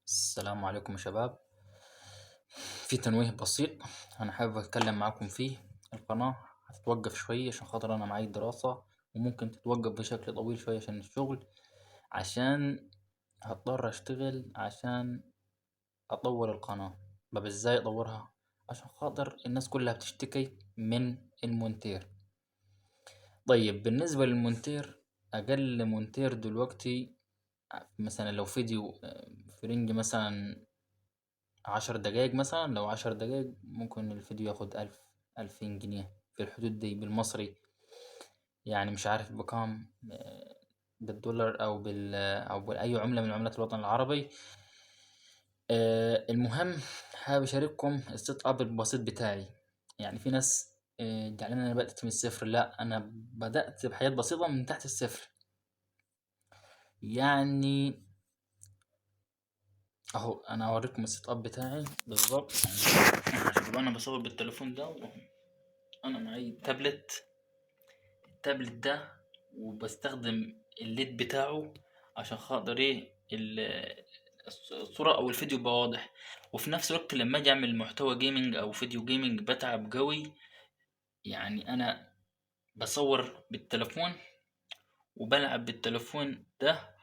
السلام عليكم يا شباب. في تنويه بسيط أنا حابب أتكلم معاكم فيه. القناة هتتوقف شوية عشان خاطر أنا معايا دراسة، وممكن تتوقف بشكل طويل شوية عشان الشغل، عشان هضطر أشتغل عشان أطور القناة. طب إزاي أطورها؟ عشان خاطر الناس كلها بتشتكي من المونتير. طيب بالنسبة للمونتير، أقل مونتير دلوقتي مثلا لو فيديو فرنج مثلا 10 دقايق، مثلا لو 10 دقايق ممكن الفيديو ياخد 1000 2000 جنيه في الحدود دي بالمصري. يعني مش عارف بكام، بالدولار أو بأي عملة من عملات الوطن العربي. المهم، حابب أشارككم السيت أب البسيط بتاعي. يعني في ناس جعلان أنا بدأت من الصفر. لا، أنا بدأت بحاجات بسيطة من تحت الصفر. يعني اهو انا هوريكم السيت اب بتاعي بالظبط. شوفوا انا بصور بالتليفون ده، انا معي التابلت ده، وبستخدم الليد بتاعه عشان خاطر الصورة او الفيديو يبقى واضح. وفي نفس الوقت لما اجي اعمل محتوى جيمنج او فيديو جيمنج بتعب قوي. يعني انا بصور بالتليفون وبلعب بالتليفون ده،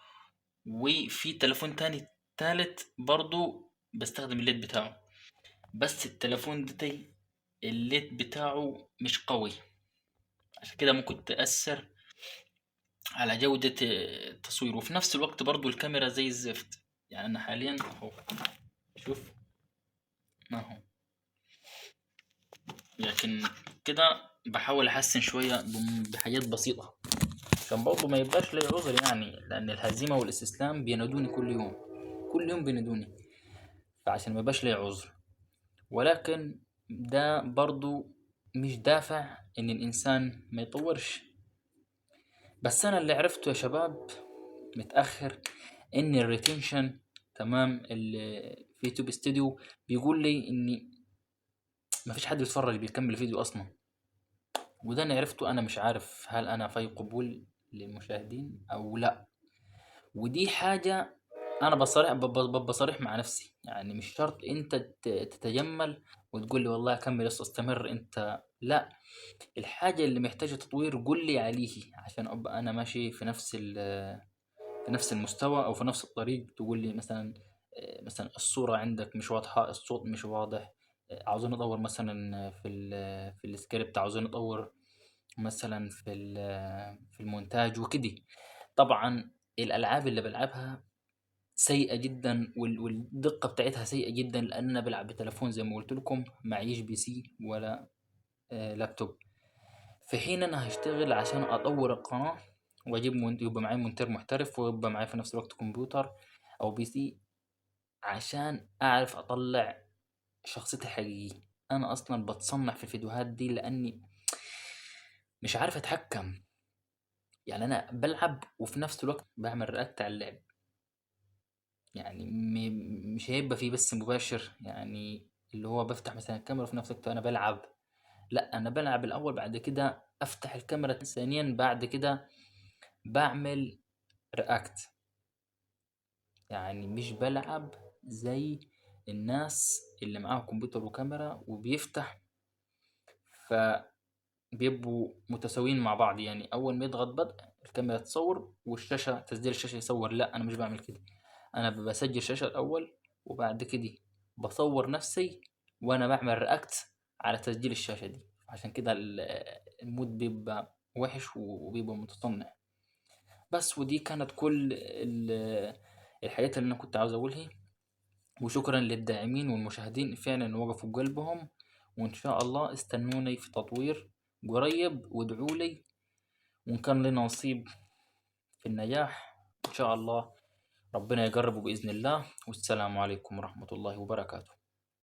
وفي تليفون تاني تالت برضو بستخدم الليد بتاعه. بس التليفون ده الليد بتاعه مش قوي، عشان كده ممكن تأثر على جودة التصوير. وفي نفس الوقت برضو الكاميرا زي الزفت. يعني أنا حاليا أهو، شوف أهو. لكن كده بحاول أحسن شوية بحاجات بسيطة، عشان برضو ما يبقاش لي عذر. يعني لأن الهزيمة والاستسلام بينادوني كل يوم، كل يوم بينادوني، فعشان ما يبقاش لي عذر. ولكن ده برضو مش دافع إن الإنسان ما يطورش. بس أنا اللي عرفته يا شباب متأخر، ان الريتنشن تمام اللي في يوتيوب استوديو بيقول لي ان مفيش حد بيتفرج بيكمل الفيديو اصلا. وده انا عرفته، انا مش عارف هل انا في قبول للمشاهدين او لا. ودي حاجة انا بصريح مع نفسي. يعني مش شرط انت تتجمل وتقول لي والله كمل استمر انت، لا. الحاجة اللي محتاجة تطوير قول لي عليه عشان ابقى انا ماشي في نفس المستوى او في نفس الطريق. تقول لي مثلا مثلا الصورة عندك مش واضحة، الصوت مش واضح، عاوزين نطور مثلا في السكريبت، عاوزين نطور مثلا في المونتاج وكده. طبعا الالعاب اللي بلعبها سيئة جدا، والدقة بتاعتها سيئة جدا، لان انا بلعب بتليفون زي ما قلت لكم، معيش بي سي ولا لابتوب. في حين انا هشتغل عشان اطور القناة واجيب يبقى معايا مونتير محترف، ويبقى معايا في نفس الوقت كمبيوتر او بي سي، عشان اعرف اطلع شخصيتي الحقيقية. انا اصلا بتصنع في الفيديوهات دي لاني مش عارف اتحكم. يعني انا بلعب وفي نفس الوقت بعمل رياكت على اللعب. يعني مش هيبقى فيه بس مباشر، يعني اللي هو بفتح مثلا الكاميرا وفي نفس الوقت انا بلعب. لا، انا بلعب الاول، بعد كده افتح الكاميرا ثانيا، بعد كده بعمل رياكت. يعني مش بلعب زي الناس اللي معاها كمبيوتر وكاميرا وبيفتح، فبيبقوا متساويين مع بعض. يعني اول ما يضغط بدء الكاميرا تصور والشاشة تسجيل الشاشة يصور. لا، انا مش بعمل كده. انا بسجل الشاشة الاول، وبعد كده بصور نفسي وانا بعمل رياكت على تسجيل الشاشة دي. عشان كده المود بيبقى وحش وبيبقى متصنع. بس ودي كانت كل الحاجات اللي انا كنت عاوز اقولها. وشكرا للداعمين والمشاهدين فعلا وقفوا بقلبهم. وإن شاء الله استنوني في تطوير قريب وادعوا لي، وإن كان لنا نصيب في النجاح إن شاء الله ربنا يقربه بإذن الله. والسلام عليكم ورحمة الله وبركاته.